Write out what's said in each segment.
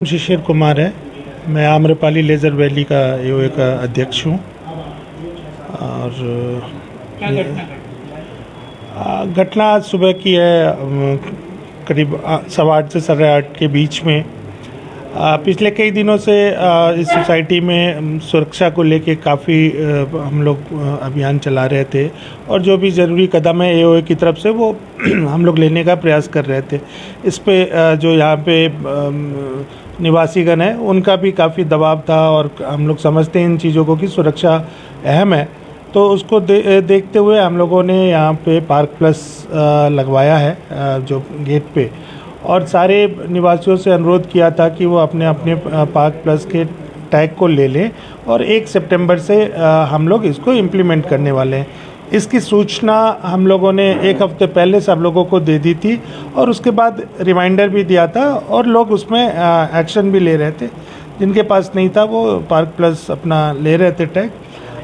शिशिर कुमार है। मैं Amrapali laser valley का एओए का अध्यक्ष हूँ। और क्या घटना आज सुबह की है, करीब 8:15 से 8:30 के बीच में। पिछले कई दिनों से इस सोसाइटी में सुरक्षा को लेके काफ़ी हम लोग अभियान चला रहे थे और जो भी ज़रूरी कदम है एओए की तरफ से वो हम लोग लेने का प्रयास कर रहे थे। इस पे जो यहाँ पे निवासीगण है उनका भी काफ़ी दबाव था और हम लोग समझते हैं इन चीज़ों को कि सुरक्षा अहम है। तो उसको देखते हुए हम लोगों ने यहाँ पे पार्क प्लस लगवाया है जो गेट पे, और सारे निवासियों से अनुरोध किया था कि वो अपने अपने पार्क प्लस के टैग को ले लें और 1 सितंबर से हम लोग इसको इम्प्लीमेंट करने वाले हैं। इसकी सूचना हम लोगों ने 1 हफ्ते पहले सब लोगों को दे दी थी और उसके बाद रिमाइंडर भी दिया था और लोग उसमें एक्शन भी ले रहे थे। जिनके पास नहीं था वो पार्क प्लस अपना ले रहे थे टैग।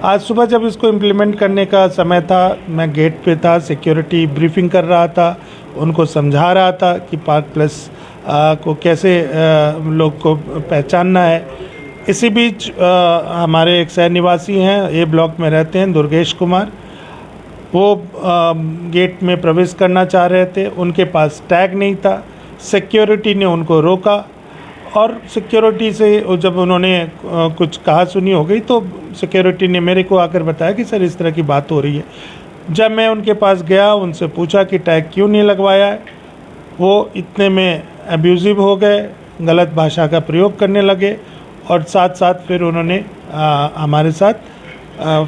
आज सुबह जब इसको इम्प्लीमेंट करने का समय था, मैं गेट पे था, सिक्योरिटी ब्रीफिंग कर रहा था, उनको समझा रहा था कि पार्क प्लस को कैसे लोग को पहचानना है। इसी बीच हमारे एक सह निवासी हैं, ए ब्लॉक में रहते हैं, दुर्गेश कुमार, वो गेट में प्रवेश करना चाह रहे थे। उनके पास टैग नहीं था। सिक्योरिटी ने उनको रोका और सिक्योरिटी से जब उन्होंने कुछ कहा सुनी हो गई तो सिक्योरिटी ने मेरे को आकर बताया कि सर इस तरह की बात हो रही है। जब मैं उनके पास गया, उनसे पूछा कि टैग क्यों नहीं लगवाया है, वो इतने में अब्यूज़िव हो गए, गलत भाषा का प्रयोग करने लगे और साथ साथ फिर उन्होंने हमारे साथ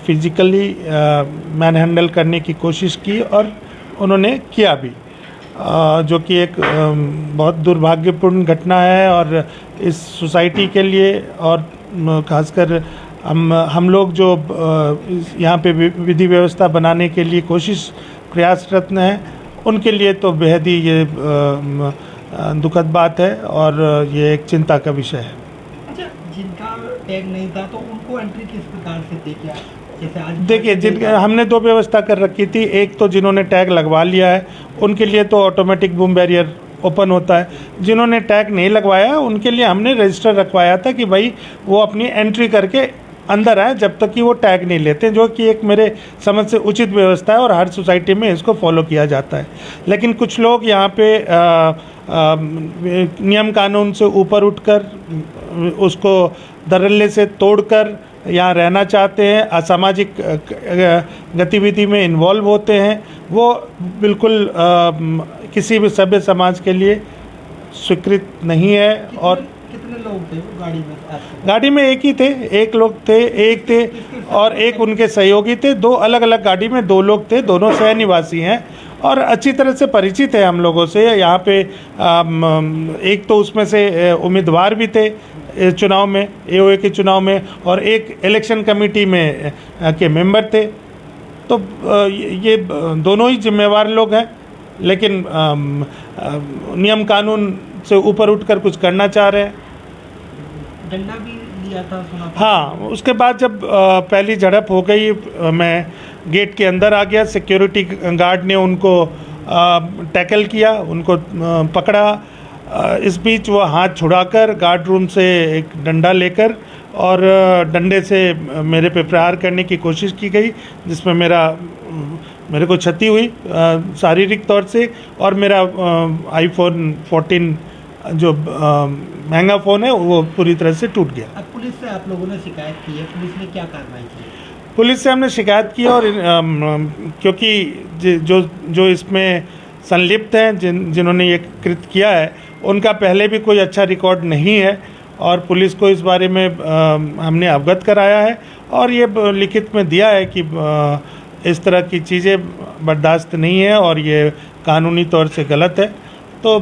फिज़िकली मैन हैंडल करने की कोशिश की और उन्होंने किया भी, जो कि एक बहुत दुर्भाग्यपूर्ण घटना है। और इस सोसाइटी के लिए और ख़ासकर हम लोग जो यहाँ पे विधि व्यवस्था बनाने के लिए प्रयासरत हैं, उनके लिए तो बेहद ही ये दुखद बात है और ये एक चिंता का विषय है। अच्छा, जिनका टैग नहीं था तो उनको एंट्री किस प्रकार से दी क्या? देखिए, हमने 2 व्यवस्था कर रखी थी। एक तो जिन्होंने टैग लगवा लिया है उनके लिए तो ऑटोमेटिक बूम बैरियर ओपन होता है। जिन्होंने टैग नहीं लगवाया उनके लिए हमने रजिस्टर रखवाया था कि भाई वो अपनी एंट्री करके अंदर आए जब तक कि वो टैग नहीं लेते, जो कि एक मेरे समझ से उचित व्यवस्था है और हर सोसाइटी में इसको फॉलो किया जाता है। लेकिन कुछ लोग यहाँ पे नियम कानून से ऊपर उठकर उसको धड़ल्ले से तोड़कर यहाँ रहना चाहते हैं, असामाजिक गतिविधि में इन्वॉल्व होते हैं। वो बिल्कुल किसी भी सभ्य समाज के लिए स्वीकृत नहीं है। और कितने लोग थे गाड़ी में? गाड़ी में एक ही थे, एक थे और एक उनके सहयोगी थे। 2 अलग अलग गाड़ी में 2 लोग थे, दोनों सह निवासी हैं और अच्छी तरह से परिचित है हम लोगों से। यहाँ पे एक तो उसमें से उम्मीदवार भी थे चुनाव में, एओए के चुनाव में, और एक इलेक्शन कमेटी में के मेंबर थे। तो ये दोनों ही जिम्मेवार लोग हैं, लेकिन नियम कानून से ऊपर उठकर कुछ करना चाह रहे हैं। डंडा भी लिया था सुना था। हाँ, उसके बाद जब पहली झड़प हो गई, मैं गेट के अंदर आ गया। सिक्योरिटी गार्ड ने उनको टैकल किया, उनको पकड़ा। इस बीच वो हाथ छुड़ाकर गार्ड रूम से एक डंडा लेकर और डंडे से मेरे पे प्रहार करने की कोशिश की गई, जिसमें मेरे को क्षति हुई शारीरिक तौर से, और मेरा iPhone 14 जो महंगा फ़ोन है वो पूरी तरह से टूट गया। अब पुलिस से आप लोगों ने शिकायत की है, पुलिस ने क्या कार्रवाई की? पुलिस से हमने शिकायत की और क्योंकि जो इसमें संलिप्त हैं, जिन्होंने ये कृत्य किया है, उनका पहले भी कोई अच्छा रिकॉर्ड नहीं है और पुलिस को इस बारे में हमने अवगत कराया है और ये लिखित में दिया है कि इस तरह की चीज़ें बर्दाश्त नहीं है और ये कानूनी तौर से गलत है। तो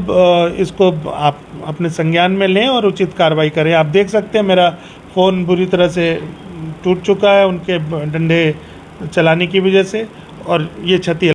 इसको आप अपने संज्ञान में लें और उचित कार्रवाई करें। आप देख सकते हैं मेरा फ़ोन बुरी तरह से टूट चुका है उनके डंडे चलाने की वजह से, और ये क्षति